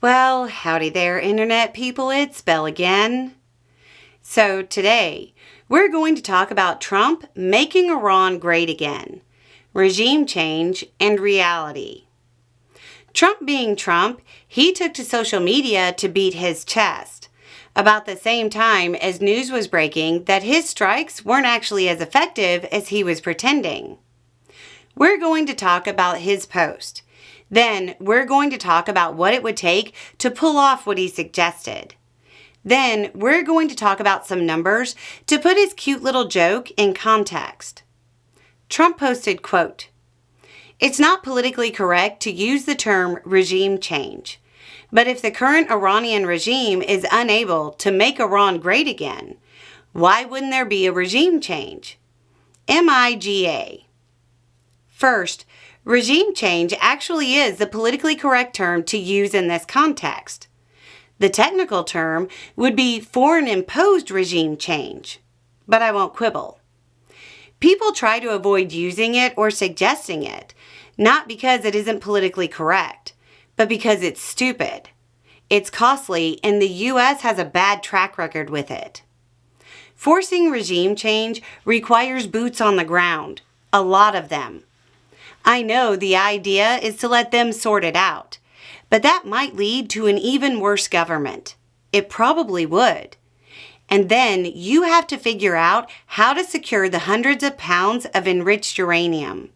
Well, howdy there, Internet people. It's Belle again. So today, we're going to talk about Trump making Iran great again, regime change, and reality. Trump being Trump, he took to social media to beat his chest, about the same time as news was breaking that his strikes weren't actually as effective as he was pretending. We're going to talk about his post. Then we're going to talk about what it would take to pull off what he suggested. Then we're going to talk about some numbers to put his cute little joke in context. Trump posted, quote, "It's not politically correct to use the term regime change. But if the current Iranian regime is unable to make Iran great again, why wouldn't there be a regime change? MIGA. First, regime change actually is the politically correct term to use in this context. The technical term would be foreign-imposed regime change, but I won't quibble. People try to avoid using it or suggesting it, not because it isn't politically correct, but because it's stupid. It's costly, and the U.S. has a bad track record with it. Forcing regime change requires boots on the ground, a lot of them. I know the idea is to let them sort it out, but that might lead to an even worse government. It probably would. And then you have to figure out how to secure the hundreds of pounds of enriched uranium.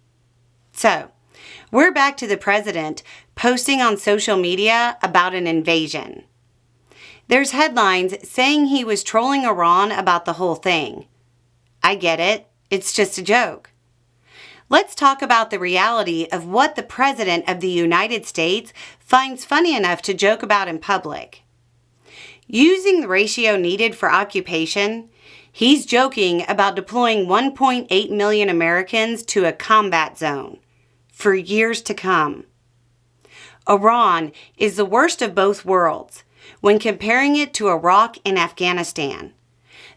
So, we're back to the president posting on social media about an invasion. There's headlines saying he was trolling Iran about the whole thing. I get it. It's just a joke. Let's talk about the reality of what the President of the United States finds funny enough to joke about in public. Using the ratio needed for occupation, he's joking about deploying 1.8 million Americans to a combat zone for years to come. Iran is the worst of both worlds when comparing it to Iraq and Afghanistan.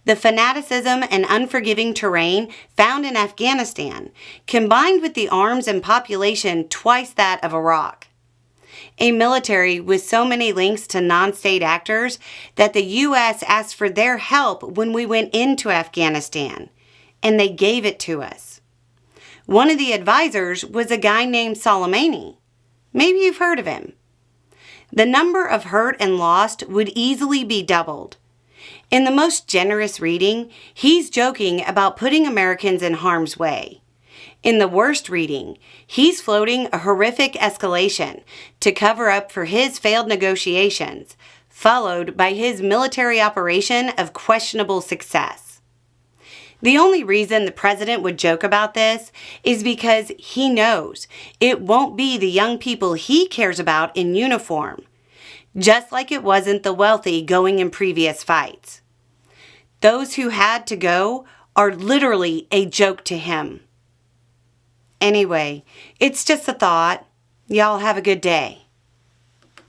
The fanaticism and unforgiving terrain found in Afghanistan, combined with the arms and population twice that of Iraq. A military with so many links to non-state actors that the U.S. asked for their help when we went into Afghanistan, and they gave it to us. One of the advisors was a guy named Soleimani. Maybe you've heard of him. The number of hurt and lost would easily be doubled. In the most generous reading, he's joking about putting Americans in harm's way. In the worst reading, he's floating a horrific escalation to cover up for his failed negotiations, followed by his military operation of questionable success. The only reason the president would joke about this is because he knows it won't be the young people he cares about in uniform, just like it wasn't the wealthy going in previous fights. Those who had to go are literally a joke to him. Anyway, it's just a thought. Y'all have a good day.